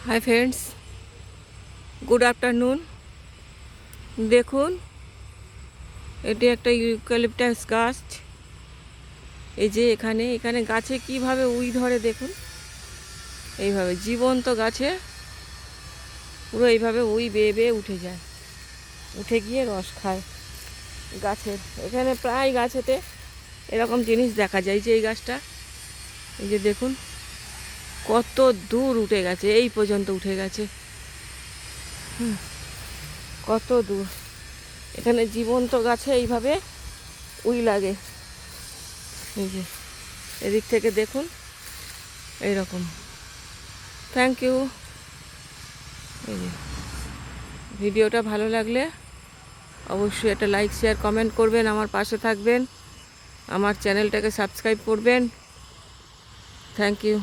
Hi friends, good afternoon. দেখুন, এটি একটা ইউক্যালিপটাস গাছ। এই যে এখানে এখানে গাছে কিভাবে উই ধরে দেখুন। এইভাবে জীবন্ত গাছে পুরো এইভাবে উই বেয়ে বেয়ে উঠে যায়, উঠে গিয়ে রস খায় গাছের। এখানে প্রায় গাছেতে এরকম জিনিস দেখা যায়। যে এই গাছটা, এই যে দেখুন কত দূর উঠে গেছে, এই পর্যন্ত উঠে গেছে। কত দূর। এখানে জীবন্ত গাছে এইভাবে উই লাগে। এই যে এদিক থেকে দেখুন এইরকম। Thank you. এই যে ভিডিওটা ভালো লাগলে অবশ্যই একটা লাইক, শেয়ার, কমেন্ট করবেন, আমার পাশে থাকবেন, আমার চ্যানেলটাকে সাবস্ক্রাইব করবেন। Thank you.